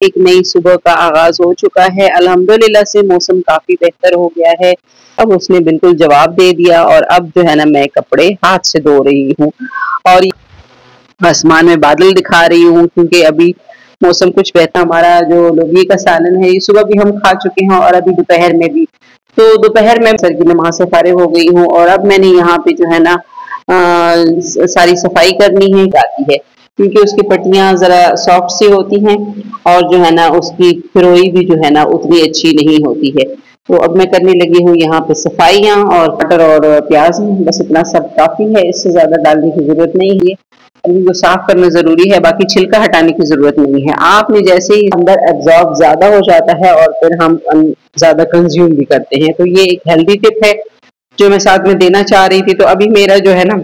एक नई सुबह का आगाज हो चुका है। अल्हम्दुलिल्लाह से मौसम काफी बेहतर हो गया है। अब उसने बिल्कुल जवाब दे दिया और अब जो है ना मैं कपड़े हाथ से धो रही हूँ और आसमान में बादल दिखा रही हूँ क्योंकि अभी मौसम कुछ बेहतर। हमारा जो लोबिया का सालन है ये सुबह भी हम खा चुके हैं और अभी दोपहर में भी। तो दोपहर में सर की नमाज से फारिग हो गई हूँ और अब मैंने यहाँ पे जो है ना सारी सफाई करनी है आती है क्योंकि उसकी पट्टियां जरा सॉफ्ट सी होती हैं और जो है ना उसकी फिरोई भी जो है ना उतनी अच्छी नहीं होती है। तो अब मैं करने लगी हूँ यहाँ पे सफाइयाँ और मटर और प्याज, बस इतना सब काफी है, इससे ज्यादा डालने की जरूरत नहीं है। अभी वो साफ करना जरूरी है, बाकी छिलका हटाने की जरूरत नहीं है। आपने जैसे ही अंदर एब्जॉर्ब ज्यादा हो जाता है और फिर हम ज्यादा कंज्यूम भी करते हैं। तो ये एक हेल्दी टिप है जो मैं साथ में देना चाह रही थी। तो अभी मेरा जो है ना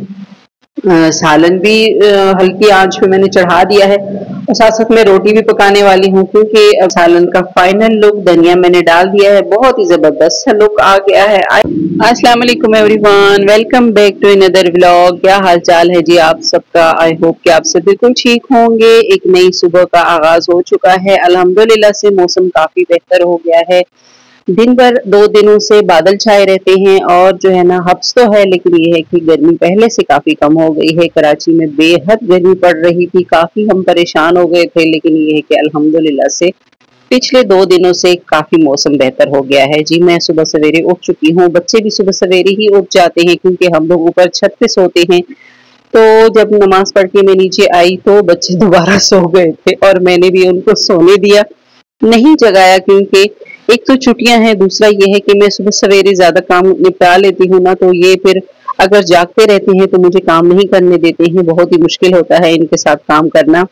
सालन भी हल्की आंच पे मैंने चढ़ा दिया है और साथ साथ मैं रोटी भी पकाने वाली हूँ क्योंकि अब सालन का फाइनल लुक धनिया मैंने डाल दिया है, बहुत ही जबरदस्त सा लुक आ गया है। अस्सलाम वालेकुम everyone, welcome back to another vlog. क्या हाल चाल है जी आप सबका? आई होप कि आप सब बिल्कुल ठीक होंगे। एक नई सुबह का आगाज हो चुका है। अल्हम्दुलिल्लाह से मौसम काफी बेहतर हो गया है। दिन भर 2 दिनों से बादल छाए रहते हैं और जो है ना हब्स तो है, लेकिन ये है कि गर्मी पहले से काफी कम हो गई है। कराची में बेहद गर्मी पड़ रही थी, काफी हम परेशान हो गए थे, लेकिन ये है कि अल्हम्दुलिल्लाह से पिछले 2 दिनों से काफी मौसम बेहतर हो गया है। जी मैं सुबह सवेरे उठ चुकी हूँ, बच्चे भी सुबह सवेरे ही उठ जाते हैं क्योंकि हम लोग ऊपर छत पे सोते हैं। तो जब नमाज पढ़ के मैं नीचे आई तो बच्चे दोबारा सो गए थे और मैंने भी उनको सोने दिया, नहीं जगाया क्योंकि एक तो छुट्टियां हैं, दूसरा ये है कि मैं सुबह सवेरे ज्यादा काम निपटा लेती हूँ ना, तो ये फिर अगर जागते रहते हैं तो मुझे काम नहीं करने देते हैं। बहुत ही मुश्किल होता है इनके साथ काम करना,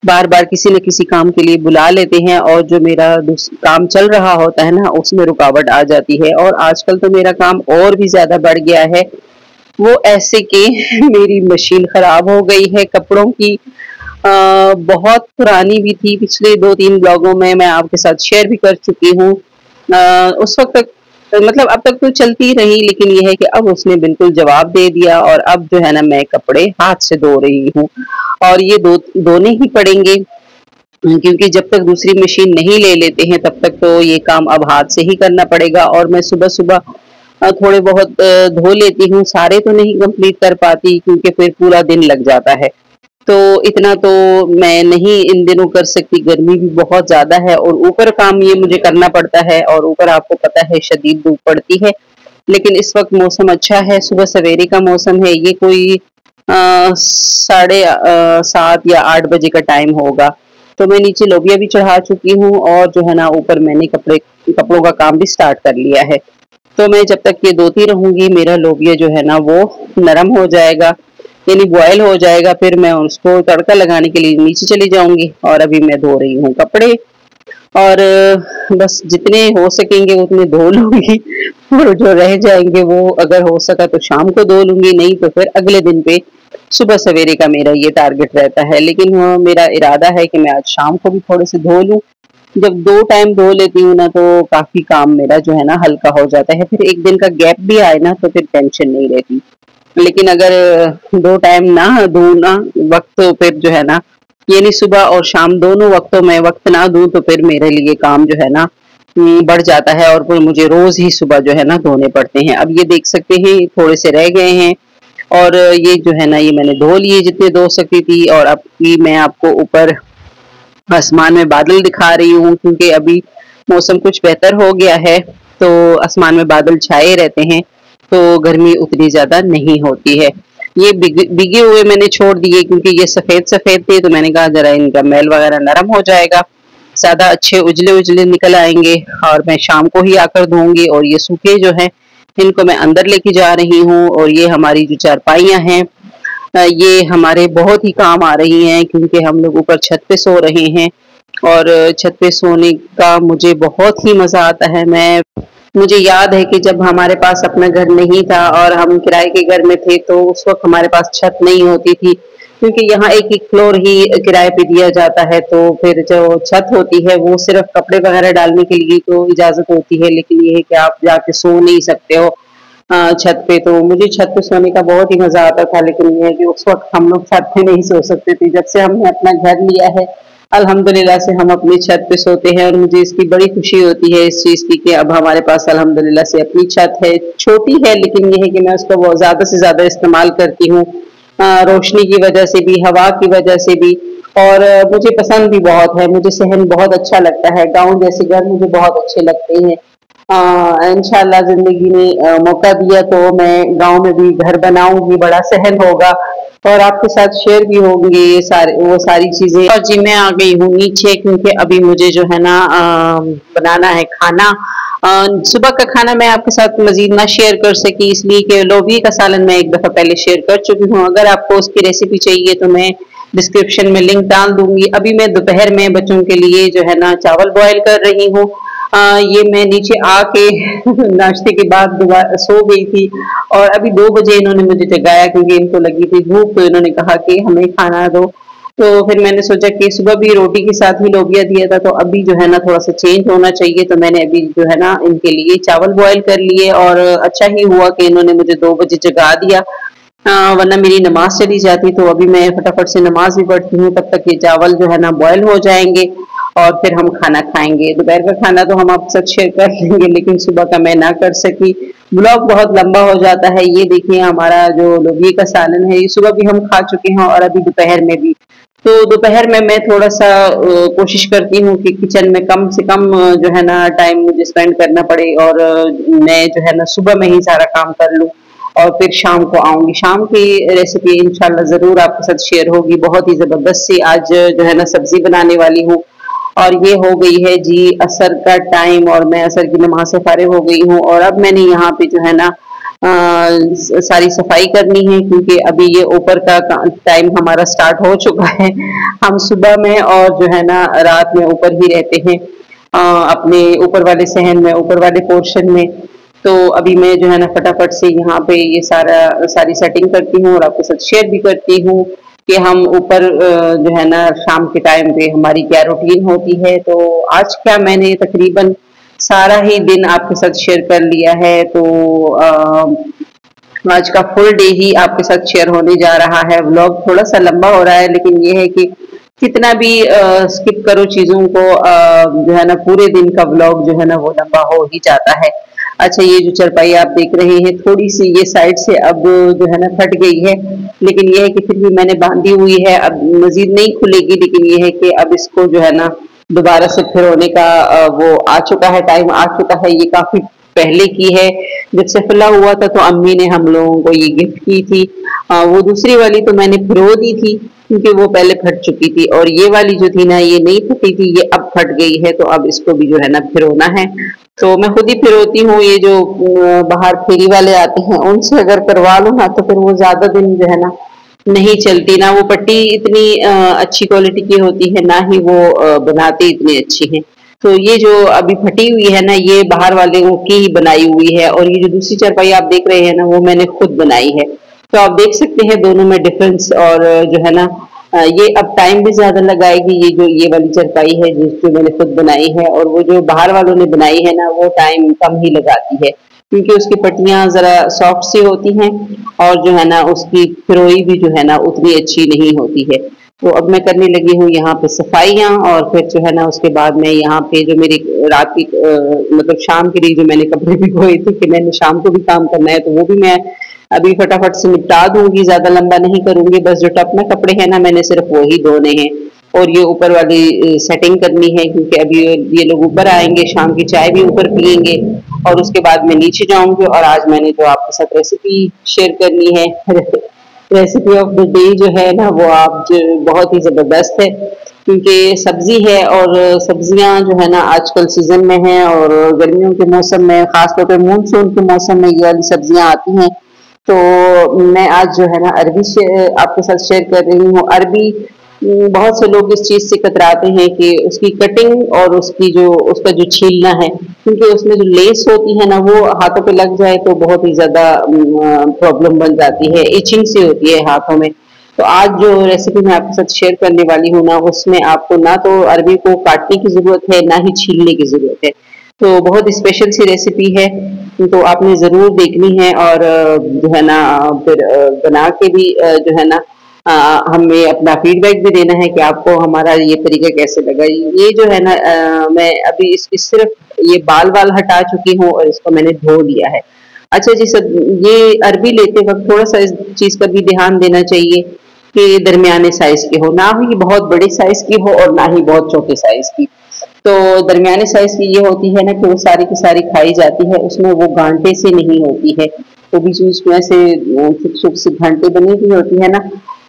बार बार किसी न किसी काम के लिए बुला लेते हैं और जो मेरा काम चल रहा होता है ना उसमें रुकावट आ जाती है। और आजकल तो मेरा काम और भी ज्यादा बढ़ गया है, वो ऐसे कि मेरी मशीन खराब हो गई है कपड़ों की। बहुत पुरानी भी थी, पिछले 2-3 ब्लॉगों में मैं आपके साथ शेयर भी कर चुकी हूँ। उस वक्त तक मतलब अब तक तो चलती रही, लेकिन ये है कि अब उसने बिल्कुल जवाब दे दिया और अब जो है ना मैं कपड़े हाथ से धो रही हूँ और ये धोने ही पड़ेंगे क्योंकि जब तक दूसरी मशीन नहीं ले लेते हैं तब तक तो ये काम अब हाथ से ही करना पड़ेगा। और मैं सुबह सुबह थोड़े बहुत धो लेती हूँ, सारे तो नहीं कंप्लीट कर पाती क्योंकि फिर पूरा दिन लग जाता है। तो इतना तो मैं नहीं इन दिनों कर सकती, गर्मी भी बहुत ज्यादा है और ऊपर काम ये मुझे करना पड़ता है और ऊपर आपको पता है शदीद धूप पड़ती है। लेकिन इस वक्त मौसम अच्छा है, सुबह सवेरे का मौसम है, ये कोई 7:30 या 8 बजे का टाइम होगा। तो मैं नीचे लोबिया भी चढ़ा चुकी हूँ और जो है ना ऊपर मैंने कपड़ों का काम भी स्टार्ट कर लिया है। तो मैं जब तक ये धोती रहूंगी मेरा लोबिया जो है ना वो नरम हो जाएगा, यानी बॉयल हो जाएगा, फिर मैं उसको तड़का लगाने के लिए नीचे चली जाऊंगी। और अभी मैं धो रही हूँ कपड़े और बस जितने हो सकेंगे उतने धो लूंगी और जो रह जाएंगे वो अगर हो सका तो शाम को धो लूंगी, नहीं तो फिर अगले दिन पे सुबह सवेरे का मेरा ये टारगेट रहता है। लेकिन मेरा इरादा है कि मैं आज शाम को भी थोड़े से धो लूं। जब 2 टाइम धो लेती हूँ ना तो काफी काम मेरा जो है ना हल्का हो जाता है, फिर एक दिन का गैप भी आए ना तो फिर टेंशन नहीं रहती। लेकिन अगर 2 टाइम ना दूं ना वक्त तो फिर जो है ना यानी सुबह और शाम दोनों वक्तों में वक्त ना दूं तो फिर मेरे लिए काम जो है ना बढ़ जाता है और फिर मुझे रोज ही सुबह जो है ना धोने पड़ते हैं। अब ये देख सकते हैं थोड़े से रह गए हैं और ये जो है ना ये मैंने धो लिए जितने धो सकती थी। और अब की मैं आपको ऊपर आसमान में बादल दिखा रही हूँ क्योंकि अभी मौसम कुछ बेहतर हो गया है, तो आसमान में बादल छाए रहते हैं तो गर्मी उतनी ज्यादा नहीं होती है। ये भीगे हुए मैंने छोड़ दिए क्योंकि ये सफेद सफेद थे, तो मैंने कहा जरा इनका मैल वगैरह नरम हो जाएगा, ज्यादा अच्छे उजले उजले निकल आएंगे और मैं शाम को ही आकर धोऊंगी। और ये सूखे जो हैं इनको मैं अंदर लेके जा रही हूँ। और ये हमारी जो चारपाइयाँ हैं ये हमारे बहुत ही काम आ रही हैं क्योंकि हम लोग ऊपर छत पे सो रहे हैं और छत पे सोने का मुझे बहुत ही मजा आता है। मुझे याद है कि जब हमारे पास अपना घर नहीं था और हम किराए के घर में थे तो उस वक्त हमारे पास छत नहीं होती थी क्योंकि यहाँ एक फ्लोर ही किराए पे दिया जाता है, तो फिर जो छत होती है वो सिर्फ कपड़े वगैरह डालने के लिए तो इजाजत होती है, लेकिन ये है कि आप जाके सो नहीं सकते हो छत पे। तो मुझे छत पे सोने का बहुत ही मजा आता था, लेकिन ये है कि उस वक्त हम लोग छत पे नहीं सो सकते थे। जब से हमने अपना घर लिया है अल्हम्दुलिल्लाह से हम अपनी छत पे सोते हैं और मुझे इसकी बड़ी खुशी होती है इस चीज़ की कि अब हमारे पास अल्हम्दुलिल्लाह से अपनी छत है। छोटी है लेकिन ये है कि मैं उसका बहुत ज़्यादा से ज़्यादा इस्तेमाल करती हूँ। रोशनी की वजह से भी, हवा की वजह से भी और मुझे पसंद भी बहुत है। मुझे सहन बहुत अच्छा लगता है। गाँव जैसे घर मुझे बहुत अच्छे लगते हैं। इंशाअल्लाह ज़िंदगी ने मौका दिया तो मैं गाँव में भी घर बनाऊँगी, बड़ा सहन होगा और आपके साथ शेयर भी होंगे ये सारी चीज़ें। और जी मैं आ गई हूँ नीचे क्योंकि अभी मुझे जो है ना बनाना है खाना। सुबह का खाना मैं आपके साथ मज़ीद ना शेयर कर सकी इसलिए कि लोबिया का सालन मैं एक दफ़ा पहले शेयर कर चुकी हूँ। अगर आपको उसकी रेसिपी चाहिए तो मैं डिस्क्रिप्शन में लिंक डाल दूँगी। अभी मैं दोपहर में बच्चों के लिए जो है ना चावल बॉयल कर रही हूँ। ये मैं नीचे आके नाश्ते के बाद दोबारा सो गई थी और अभी 2 बजे इन्होंने मुझे जगाया क्योंकि इनको लगी थी भूख तो इन्होंने कहा कि हमें खाना दो। तो फिर मैंने सोचा कि सुबह भी रोटी के साथ ही लोबिया दिया था तो अभी जो है ना थोड़ा-सा चेंज होना चाहिए तो मैंने अभी जो है ना इनके लिए चावल बॉयल कर लिए और अच्छा ही हुआ कि इन्होंने मुझे 2 बजे जगा दिया। वरना मेरी नमाज़ चली जाती तो अभी मैं फटाफट से नमाज़ भी पढ़ती हूँ तब तक ये चावल जो है ना बॉयल हो जाएँगे और फिर हम खाना खाएँगे। दोपहर का खाना तो हम आपके साथ शेयर कर लेंगे लेकिन सुबह का मैं ना कर सकी। ब्लॉग बहुत लंबा हो जाता है। ये देखिए हमारा जो लोबिया का सालन है ये सुबह भी हम खा चुके हैं और अभी दोपहर में भी। तो दोपहर में मैं थोड़ा-सा कोशिश करती हूँ कि किचन में कम से कम जो है ना टाइम मुझे स्पेंड करना पड़े और मैं जो है ना सुबह में ही सारा काम कर लूँ और फिर शाम को आऊँगी। शाम की रेसिपी इंशाल्लाह ज़रूर आपके साथ शेयर होगी। बहुत ही ज़बरदस्त सी आज जो है ना सब्ज़ी बनाने वाली हूँ और ये हो गई है जी असर का टाइम और मैं असर की नमाज़ से फ़ारिग़ हो गई हूँ और अब मैंने यहाँ पे जो है ना सारी सफाई करनी है क्योंकि अभी ये ऊपर का टाइम हमारा स्टार्ट हो चुका है। हम सुबह में और जो है ना रात में ऊपर ही रहते हैं अपने ऊपर वाले सहन में, ऊपर वाले पोर्शन में। तो अभी मैं जो है ना फटाफट से यहाँ पे ये सारी सेटिंग करती हूँ और आपके साथ शेयर भी करती हूँ कि हम ऊपर जो है ना शाम के टाइम पे हमारी क्या रूटीन होती है। तो आज क्या मैंने तकरीबन सारा ही दिन आपके साथ शेयर कर लिया है तो आज का फुल डे ही आपके साथ शेयर होने जा रहा है। व्लॉग थोड़ा-सा लंबा हो रहा है लेकिन ये है कि कितना भी स्किप करो चीज़ों को जो है ना पूरे दिन का व्लॉग जो है ना वो लंबा हो ही जाता है। अच्छा ये जो चारपाई आप देख रहे हैं थोड़ी-सी ये साइड से अब जो है ना फट गई है, लेकिन ये है कि फिर भी मैंने बाँधी हुई है, अब मज़ीद नहीं खुलेगी लेकिन ये है कि अब इसको जो है ना दोबारा से फिर होने का वो आ चुका है, टाइम आ चुका है। ये काफ़ी पहले की है, जब सैफुल्लाह हुआ था तो अम्मी ने हम लोगों को ये गिफ्ट की थी। वो दूसरी वाली तो मैंने फ़िरो दी थी क्योंकि वो पहले फट चुकी थी और ये वाली जो थी ना ये नहीं फटी थी, ये अब फट गई है तो अब इसको भी जो है ना फिरोना है। तो मैं खुद ही फिरोती हूँ, ये जो बाहर फेरी वाले आते हैं उनसे अगर करवा लूँ ना तो फिर वो ज़्यादा दिन जो है ना नहीं चलती, ना वो पट्टी इतनी अच्छी क्वालिटी की होती है, ना ही वो बनाते इतनी अच्छी हैं। तो ये जो अभी फटी हुई है ना ये बाहर वालों की ही बनाई हुई है और ये जो दूसरी चारपाई आप देख रहे हैं ना वो मैंने खुद बनाई है। तो आप देख सकते हैं दोनों में डिफरेंस और जो है ना ये अब टाइम भी ज़्यादा लगाएगी ये जो ये वाली चारपाई है जो मैंने खुद बनाई है और वो जो बाहर वालों ने बनाई है ना वो टाइम कम ही लगाती है क्योंकि उसकी पट्टियाँ ज़रा सॉफ्ट सी होती हैं और जो है ना उसकी फिरोई भी जो है ना उतनी अच्छी नहीं होती है। तो अब मैं करने लगी हूँ यहाँ पे सफाइयाँ और फिर जो है ना उसके बाद मैं यहाँ पे जो मेरी रात की मतलब शाम के लिए जो मैंने कपड़े भिगोए थे कि मैंने शाम को भी काम करना है तो वो भी मैं अभी फटाफट से निपटा दूंगी, ज्यादा लंबा नहीं करूंगी। बस जो टप में कपड़े हैं ना मैंने सिर्फ वो ही धोने हैं और ये ऊपर वाली सेटिंग करनी है क्योंकि अभी ये लोग ऊपर आएंगे, शाम की चाय भी ऊपर पियेंगे और उसके बाद मैं नीचे जाऊंगी। और आज मैंने जो आपके साथ रेसिपी शेयर करनी है रेसिपी ऑफ द डे जो है ना वो आप जो बहुत ही ज़बरदस्त है क्योंकि सब्जी है और सब्जियां जो है ना आजकल सीजन में है और गर्मियों के मौसम में खासतौर पर मानसून के मौसम में ये वाली सब्जियां आती हैं। तो मैं आज जो है ना अरबी आपके साथ शेयर कर रही हूँ। अरबी बहुत से लोग इस चीज़ से कतराते हैं कि उसकी कटिंग और उसका जो छीलना है क्योंकि उसमें जो लेस होती है ना वो हाथों पे लग जाए तो बहुत ही ज़्यादा प्रॉब्लम बन जाती है, इचिंग सी होती है हाथों में। तो आज जो रेसिपी मैं आपके साथ शेयर करने वाली हूँ ना उसमें आपको ना तो अरबी को काटने की ज़रूरत है ना ही छीलने की ज़रूरत है। तो बहुत स्पेशल सी रेसिपी है तो आपने ज़रूर देखनी है और जो है ना फिर बना के भी जो है ना हमें अपना फीडबैक भी देना है कि आपको हमारा ये तरीका कैसे लगा। ये जो है ना मैं अभी इस सिर्फ ये बाल वाल हटा चुकी हूँ और इसको मैंने धो लिया है। अच्छा जी, सब ये अरबी लेते वक्त थोड़ा सा इस चीज का भी ध्यान देना चाहिए कि दरमियाने साइज की हो, ना ही बहुत बड़ी साइज की हो और ना ही बहुत छोटे साइज की। तो दरमियाने साइज की ये होती है ना कि वो सारी की सारी खाई जाती है, उसमें वो गांठे से नहीं होती है, तो बीच बीच में ऐसे छोटे छोटे से घंटे बनी हुई होती है ना,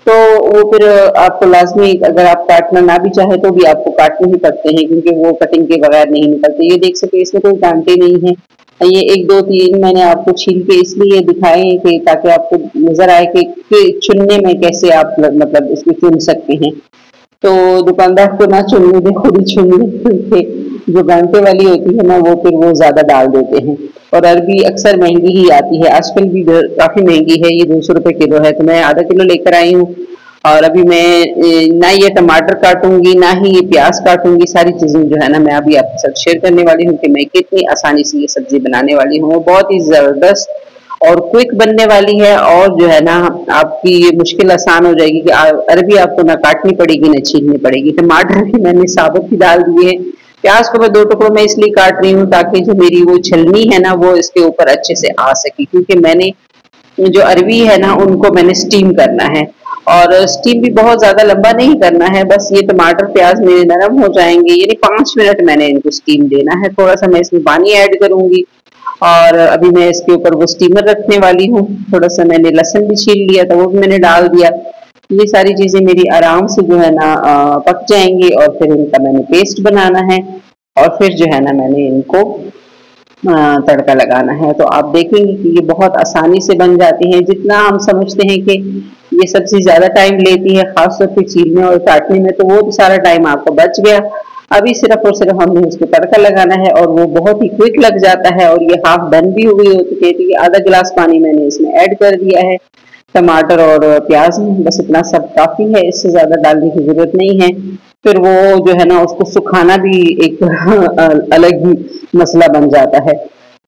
तो वो फिर आपको लाजमी अगर आप काटना ना भी चाहे तो भी आपको काटने ही पड़ते हैं, क्योंकि वो कटिंग के बगैर नहीं निकलते। ये देख सकते इसमें कोई कांटे नहीं है। ये एक दो तीन मैंने आपको छील के इसलिए दिखाए हैं कि ताकि आपको नजर आए कि चुनने में कैसे आप मतलब इसको चुन सकते हैं। तो दुकानदार को ना चुनने दे, खुद ही चुन ले, क्योंकि जो गांठे वाली होती है ना वो फिर वो ज्यादा डाल देते हैं। और अरबी अक्सर महंगी ही आती है, आजकल भी काफी महंगी है, ये 200 रुपए किलो है, तो मैं आधा किलो लेकर आई हूँ। और अभी मैं ना ये टमाटर काटूंगी ना ही ये प्याज काटूंगी, सारी चीजें जो है ना मैं अभी आपके साथ शेयर करने वाली हूँ कि मैं कितनी आसानी से ये सब्जी बनाने वाली हूँ। बहुत ही जबरदस्त और क्विक बनने वाली है, और जो है ना आपकी ये मुश्किल आसान हो जाएगी कि अरबी आपको ना काटनी पड़ेगी ना छीलनी पड़ेगी। टमाटर भी मैंने साबुत ही डाल दिए हैं। प्याज को मैं दो टुकड़ों में इसलिए काट रही हूँ ताकि जो मेरी वो छलनी है ना वो इसके ऊपर अच्छे से आ सके, क्योंकि मैंने जो अरबी है ना उनको मैंने स्टीम करना है, और स्टीम भी बहुत ज्यादा लंबा नहीं करना है, बस ये टमाटर प्याज मेरे नरम हो जाएंगे, यानी 5 मिनट मैंने इनको स्टीम देना है। थोड़ा सा मैं इसमें पानी ऐड करूंगी, और अभी मैं इसके ऊपर वो स्टीमर रखने वाली हूँ। थोड़ा सा मैंने लहसुन भी छील लिया था, वो भी मैंने डाल दिया। ये सारी चीजें मेरी आराम से जो है ना पक जाएंगी, और फिर इनका मैंने पेस्ट बनाना है, और फिर जो है ना मैंने इनको तड़का लगाना है। तो आप देखेंगे कि ये बहुत आसानी से बन जाती है। जितना हम समझते हैं कि ये सब्जी ज्यादा टाइम लेती है खासतौर पर छीलने और काटने में, तो वो तो सारा टाइम आपको बच गया। अभी सिर्फ और सिर्फ हमें इसको तड़का लगाना है, और वो बहुत ही क्विक लग जाता है, और ये हाफ डन भी हुई होती है। तो ये आधा गिलास पानी मैंने इसमें ऐड कर दिया है। टमाटर और प्याज में बस इतना सब काफी है, इससे ज्यादा डालने की जरूरत नहीं है। फिर वो जो है ना उसको सुखाना भी एक अलग ही मसला बन जाता है।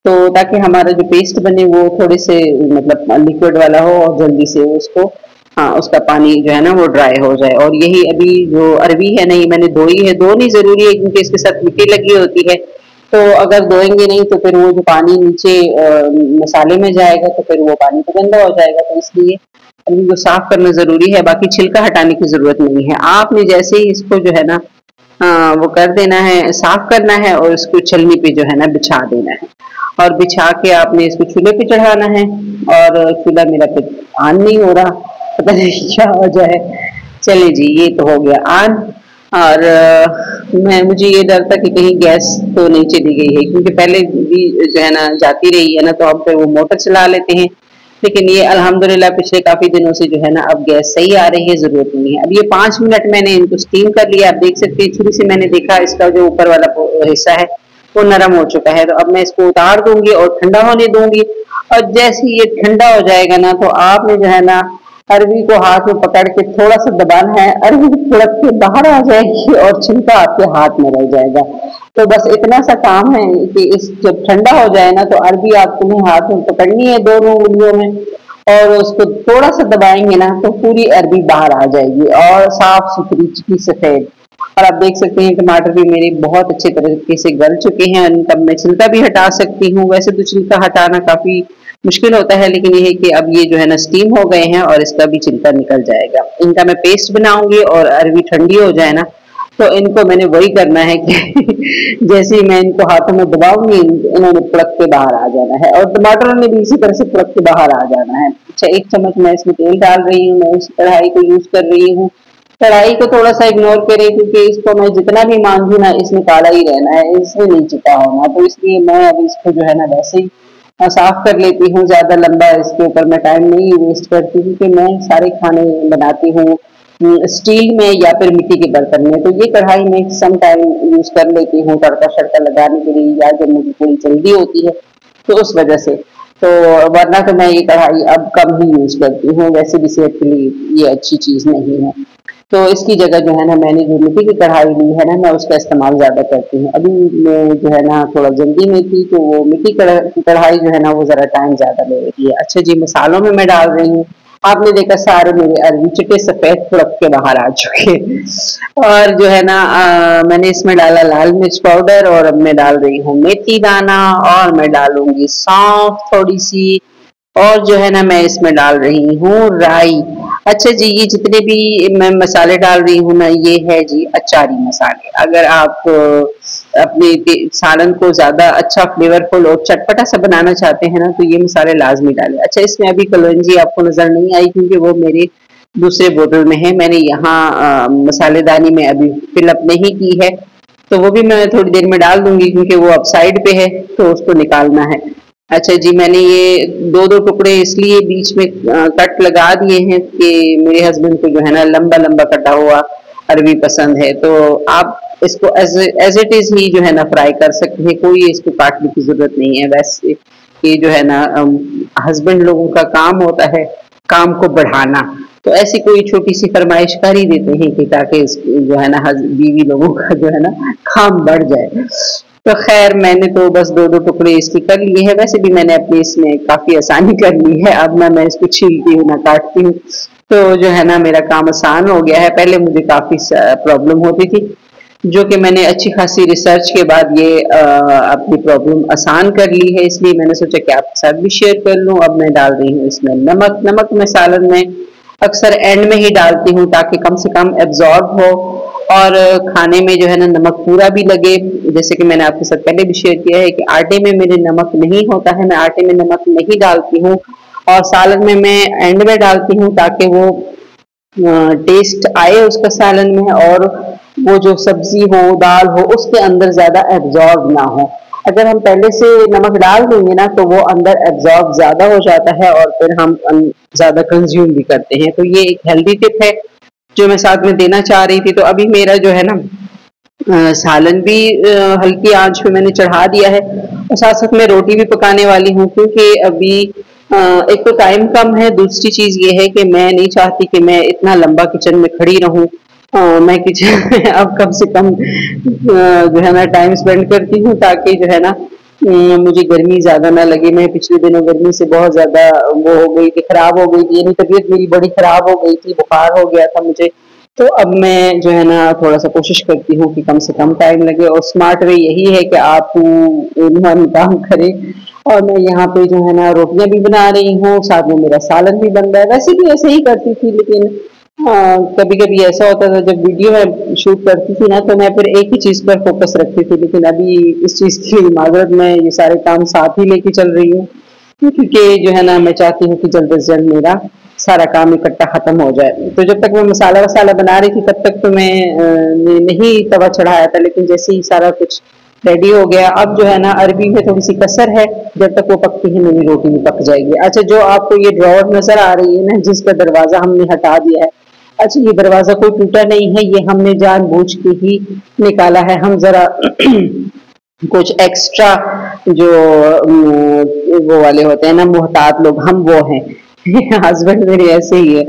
तो ताकि हमारा जो पेस्ट बने वो थोड़े से मतलब लिक्विड वाला हो, और जल्दी से उसको उसका पानी जो है ना वो ड्राई हो जाए। और यही अभी जो अरबी है ना ये मैंने धोई है, धोनी जरूरी है क्योंकि इसके साथ मिट्टी लगी होती है, तो अगर धोएंगे नहीं तो फिर वो जो पानी नीचे मसाले में जाएगा तो फिर वो पानी तो गंदा हो जाएगा, तो इसलिए अरबी को साफ करना जरूरी है। बाकी छिलका हटाने की जरूरत नहीं है, आपने जैसे ही इसको जो है ना वो कर देना है, साफ करना है, और इसको छलनी पे जो है ना बिछा देना है, और बिछा के आपने इसको चूल्हे पे चढ़ाना है। और चूल्हा मेरा पे ऑन नहीं हो रहा, पता नहीं क्या हो जाए। चले जी, ये तो हो गया ऑन। और मैं मुझे ये डर था कि कहीं गैस तो नहीं चली गई है, क्योंकि पहले भी जो है ना जाती रही है ना, तो हम फिर वो मोटर चला लेते हैं। लेकिन ये अल्हम्दुलिल्लाह पिछले काफी दिनों से जो है ना अब गैस सही आ रही है, जरूरत नहीं है। अब ये 5 मिनट मैंने इनको स्टीम कर लिया। आप देख सकते हैं छुरी से मैंने देखा इसका जो ऊपर वाला हिस्सा है वो नरम हो चुका है। तो अब मैं इसको उतार दूंगी और ठंडा होने दूंगी, और जैसे ही ये ठंडा हो जाएगा ना तो आपने जो है ना अरबी को हाथ में पकड़ के थोड़ा सा दबाना है, अरबी फुड़क के बाहर आ जाएगी और छिलका आपके हाथ में रह जाएगा। तो बस इतना सा काम है कि इस जब ठंडा हो जाए ना तो अरबी आपको हाथ में पकड़नी है दोनों उंगलियों में, और उसको थोड़ा सा दबाएंगे ना तो पूरी अरबी बाहर आ जाएगी और साफ सुथरी चिकनी सफेद। और आप देख सकते हैं टमाटर भी मेरे बहुत अच्छे तरीके से गल चुके हैं, उनका मैं छिलका भी हटा सकती हूँ। वैसे तो छिलका हटाना काफी मुश्किल होता है, लेकिन ये है कि अब ये जो है ना स्टीम हो गए हैं और इसका भी छिलका निकल जाएगा। इनका मैं पेस्ट बनाऊंगी, और अरबी ठंडी हो जाए ना तो इनको मैंने वही करना है कि जैसे ही मैं इनको हाथों में दबाऊंगी इन्होंने फुड़क के बाहर आ जाना है, और टमाटरों ने भी इसी तरह से फुड़क के बाहर आ जाना है। अच्छा, 1 चम्मच मैं इसमें तेल डाल रही हूँ, मैं उस कढ़ाई को यूज कर रही हूँ। कढ़ाई को थोड़ा सा इग्नोर करें, क्योंकि इसको मैं जितना भी मांझू ना इसमें काला ही रहना है, इसमें नहीं चिपका होना, तो इसलिए मैं अब इसको जो है ना वैसे ही साफ कर लेती हूँ। ज्यादा लंबा इसके ऊपर मैं टाइम नहीं वेस्ट करती, क्योंकि मैं सारे खाने बनाती हूँ स्टील में या फिर मिट्टी के बर्तन में, तो ये कढ़ाई में सम टाइम यूज कर लेती हूँ तड़का शड़का लगाने के लिए, या जब मुझे थोड़ी जल्दी होती है तो उस वजह से। तो वरना तो मैं ये कढ़ाई अब कम ही यूज करती हूँ, वैसे भी सेहत के लिए ये अच्छी चीज नहीं है। तो इसकी जगह जो है ना मैंने जो मिट्टी की कढ़ाई ली है ना मैं उसका इस्तेमाल ज्यादा करती हूँ। अभी मैं जो है ना थोड़ा जल्दी में थी, तो वो मिट्टी की कढ़ाई जो है ना वो जरा टाइम ज्यादा ले रही है। अच्छा जी, मसालों में मैं डाल रही हूँ आपने देखा सारे मेरे अरबी चिट्टे सफेद फुड़क के बाहर आ चुके और जो है ना मैंने इसमें डाला लाल मिर्च पाउडर और अब मैं डाल रही हूँ मेथी दाना और मैं डालूंगी सौंफ थोड़ी सी और जो है ना मैं इसमें डाल रही हूँ राई। अच्छा जी, ये जितने भी मैं मसाले डाल रही हूँ ना, ये है जी अचारी मसाले। अगर आप अपने सालन को ज्यादा अच्छा फ्लेवरफुल और चटपटा सा बनाना चाहते हैं ना, तो ये मसाले लाजमी डालें। अच्छा, इसमें अभी कलौंजी आपको नजर नहीं आई क्योंकि वो मेरे दूसरे बोतल में है, मैंने यहाँ मसालेदानी में अभी फिलअप नहीं की है, तो वो भी मैं थोड़ी देर में डाल दूंगी क्योंकि वो अब साइड पे है तो उसको निकालना है। अच्छा जी, मैंने ये दो दो टुकड़े इसलिए बीच में कट लगा दिए हैं कि मेरे हस्बैंड को जो है ना लंबा लंबा कटा हुआ अरबी पसंद है, तो आप इसको एज इट इज ही जो है ना फ्राई कर सकते हैं, कोई इसको काटने की जरूरत नहीं है। वैसे ये जो है ना हस्बैंड लोगों का काम होता है काम को बढ़ाना, तो ऐसी कोई छोटी सी फरमाइश कर ही देते हैं कि ताकि जो है ना बीवी लोगों का जो है ना काम बढ़ जाए। तो खैर मैंने तो बस दो दो टुकड़े इसके कर लिए हैं, वैसे भी मैंने अपने इसमें काफी आसानी कर ली है, अब ना मैं इसको छीलती हूँ ना काटती हूँ, तो जो है ना मेरा काम आसान हो गया है। पहले मुझे काफी प्रॉब्लम होती थी, जो कि मैंने अच्छी खासी रिसर्च के बाद ये अपनी प्रॉब्लम आसान कर ली है, इसलिए मैंने सोचा कि आपके साथ भी शेयर कर लूं। अब मैं डाल रही हूँ इसमें नमक। नमक मैं सालन में अक्सर एंड में ही डालती हूँ ताकि कम से कम एब्जॉर्ब हो और खाने में जो है ना नमक पूरा भी लगे। जैसे कि मैंने आपके साथ पहले भी शेयर किया है कि आटे में मेरे नमक नहीं होता है, मैं आटे में नमक नहीं डालती हूँ और सालन में मैं एंड में डालती हूँ ताकि वो टेस्ट आए उसका सालन में और वो जो सब्जी हो दाल हो उसके अंदर ज्यादा एब्जॉर्ब ना हो। अगर हम पहले से नमक डाल देंगे ना तो वो अंदर एब्जॉर्ब ज्यादा हो जाता है और फिर हम ज्यादा कंज्यूम भी करते हैं। तो ये एक हेल्दी टिप है जो मैं साथ में देना चाह रही थी। तो अभी मेरा जो है ना सालन भी हल्की आंच पे मैंने चढ़ा दिया है और साथ साथ मैं रोटी भी पकाने वाली हूँ क्योंकि अभी एक तो टाइम कम है, दूसरी चीज ये है कि मैं नहीं चाहती कि मैं इतना लंबा किचन में खड़ी रहूं। मैं किचन में अब कम से कम जो है ना टाइम स्पेंड करती हूँ ताकि जो है ना मुझे गर्मी ज्यादा ना लगे। मैं पिछले दिनों गर्मी से बहुत ज्यादा वो हो गई थी, खराब हो गई थी, यानी तबीयत मेरी बड़ी खराब हो गई थी, बुखार हो गया था मुझे। तो अब मैं जो है ना थोड़ा सा कोशिश करती हूँ कि कम से कम टाइम लगे और स्मार्ट वे यही है कि आप काम करें। और मैं यहाँ पे जो है ना रोटियां भी बना रही हूँ, साथ में मेरा सालन भी बन रहा है। वैसे भी ऐसे ही करती थी लेकिन कभी कभी ऐसा होता था जब वीडियो में शूट करती थी ना तो मैं फिर एक ही चीज पर फोकस रखती थी, लेकिन अभी इस चीज की माजरत में ये सारे काम साथ ही लेके चल रही हूँ क्योंकि जो है ना मैं चाहती हूँ कि जल्द से जल्द मेरा सारा काम इकट्ठा खत्म हो जाए। तो जब तक मैं मसाला वसाला बना रही थी तब तक तो मैं नहीं तवा चढ़ाया था, लेकिन जैसे ही सारा कुछ रेडी हो गया अब जो है ना अरबी में थोड़ी सी कसर है, जब तक वो पकती है मेरी रोटी भी पक जाएगी। अच्छा, जो आपको ये ड्रॉवर नजर आ रही है ना जिसका दरवाजा हमने हटा दिया है, अच्छा ये दरवाजा कोई टूटा नहीं है, ये हमने जानबूझ के ही निकाला है। हम जरा कुछ एक्स्ट्रा जो वो वाले होते हैं ना मोहतात लोग, हम वो हैं हस्बैंड मेरे ऐसे ही है।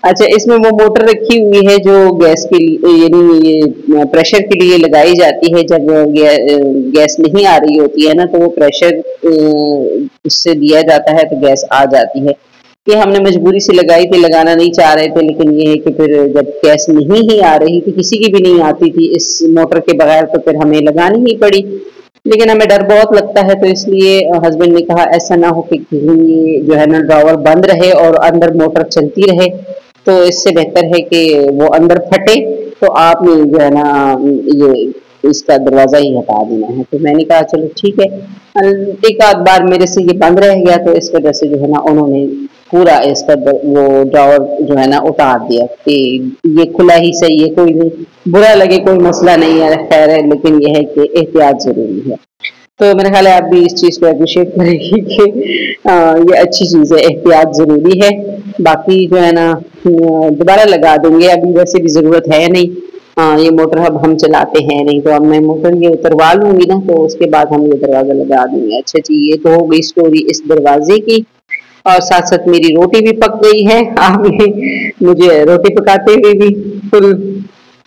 अच्छा, इसमें वो मोटर रखी हुई है जो गैस के लिए यानी ये प्रेशर के लिए लगाई जाती है। जब गैस नहीं आ रही होती है ना तो वो प्रेशर उससे दिया जाता है तो गैस आ जाती है। ये हमने मजबूरी से लगाई थी, लगाना नहीं चाह रहे थे, लेकिन ये है कि फिर जब गैस नहीं ही आ रही थी, किसी की भी नहीं आती थी इस मोटर के बगैर, तो फिर हमें लगानी ही पड़ी। लेकिन हमें डर बहुत लगता है तो इसलिए हस्बैंड ने कहा ऐसा ना हो कि ये जो है ना ड्रॉवर बंद रहे और अंदर मोटर चलती रहे, तो इससे बेहतर है कि वो अंदर फटे। तो आपने जो है ना ये इसका दरवाजा ही हटा देना है। तो मैंने कहा चलो ठीक है, एक आध बार मेरे से ये बंद रह गया तो इस वजह से जो है ना उन्होंने पूरा इसका वो ड्रॉवर जो है ना उतार दिया कि ये खुला ही सही है, कोई नहीं, बुरा लगे कोई मसला नहीं है, खैर है, लेकिन यह है कि एहतियात जरूरी है। तो मेरा ख्याल है आप भी इस चीज को अप्रिशिएट करेंगे कि ये अच्छी चीज है, एहतियात जरूरी है। बाकी जो है ना दोबारा लगा देंगे, अभी वैसे भी जरूरत है नहीं। ये मोटर अब हम चलाते हैं नहीं, तो अब मैं मोटर ये उतरवा लूंगी ना तो उसके बाद हम ये दरवाजा लगा देंगे। अच्छा जी, ये तो हो गई स्टोरी इस दरवाजे की और साथ साथ मेरी रोटी भी पक गई है। आपने मुझे रोटी पकाते हुए भी फुल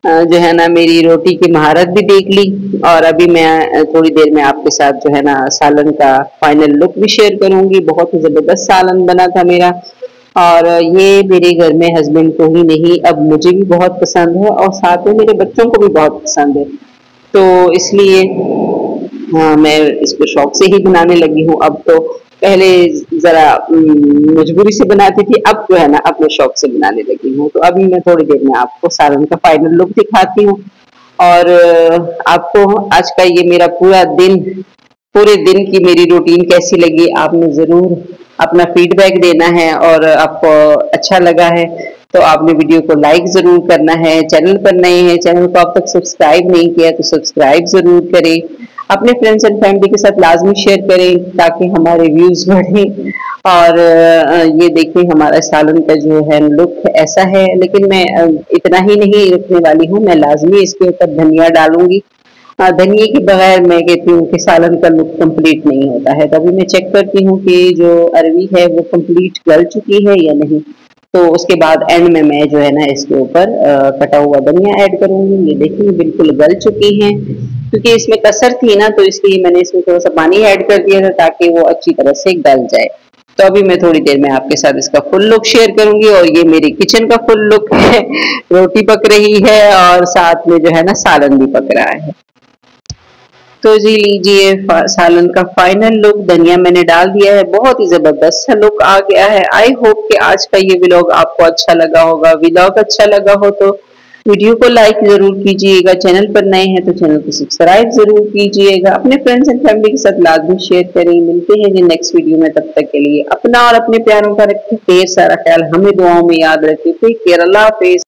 जो है ना मेरी रोटी की महारत भी देख ली और अभी मैं थोड़ी देर में आपके साथ जो है ना सालन का फाइनल लुक भी शेयर करूंगी। बहुत ही जबरदस्त सालन बना था मेरा और ये मेरे घर में हस्बैंड को ही नहीं, अब मुझे भी बहुत पसंद है और साथ में मेरे बच्चों को भी बहुत पसंद है। तो इसलिए हाँ, मैं इसको शौक से ही बनाने लगी हूँ अब तो। पहले ज़रा मजबूरी से बनाती थी, अब जो है ना अपने शौक से बनाने लगी हूँ। तो अभी मैं थोड़ी देर में आपको सालन का फाइनल लुक दिखाती हूँ और आपको आज का ये मेरा पूरे दिन की मेरी रूटीन कैसी लगी, आपने ज़रूर अपना फीडबैक देना है और आपको अच्छा लगा है तो आपने वीडियो को लाइक ज़रूर करना है। चैनल पर नए हैं, चैनल को अब तक सब्सक्राइब नहीं किया तो सब्सक्राइब ज़रूर करें। अपने फ्रेंड्स एंड फैमिली के साथ लाजमी शेयर करें ताकि हमारे व्यूज़ बढ़ें। और ये देखिए हमारा सालन का जो है लुक ऐसा है, लेकिन मैं इतना ही नहीं रखने वाली हूँ, मैं लाजमी इसके ऊपर धनिया डालूंगी। धनिए के बगैर मैं कहती हूँ कि सालन का लुक कंप्लीट नहीं होता है। तभी मैं चेक करती हूँ कि जो अरवी है वो कंप्लीट गल चुकी है या नहीं। तो उसके बाद एंड में मैं जो है ना इसके ऊपर कटा हुआ धनिया ऐड करूंगी। ये देखिए बिल्कुल गल चुकी हैं, क्योंकि इसमें कसर थी ना तो इसलिए मैंने इसमें थोड़ा सा पानी ऐड कर दिया था ताकि वो अच्छी तरह से गल जाए। तो अभी मैं थोड़ी देर में आपके साथ इसका फुल लुक शेयर करूंगी और ये मेरी किचन का फुल लुक है। रोटी पक रही है और साथ में जो है ना सालन भी पक रहा है। तो जी लीजिए सालन का फाइनल लुक, धनिया मैंने डाल दिया है, बहुत ही जबरदस्त सा लुक आ गया है। आई होप कि आज का ये व्लॉग आपको अच्छा लगा होगा। व्लॉग अच्छा लगा हो तो वीडियो को लाइक जरूर कीजिएगा, चैनल पर नए हैं तो चैनल को सब्सक्राइब जरूर कीजिएगा, अपने फ्रेंड्स एंड फैमिली के साथ लाजमी शेयर करें। मिलते हैं जी नेक्स्ट वीडियो में, तब तक के लिए अपना और अपने प्यारों का रखें ढेर सारा ख्याल, हमें दुआओं में याद रखें। टेक केयर, अल्लाह हाफिज।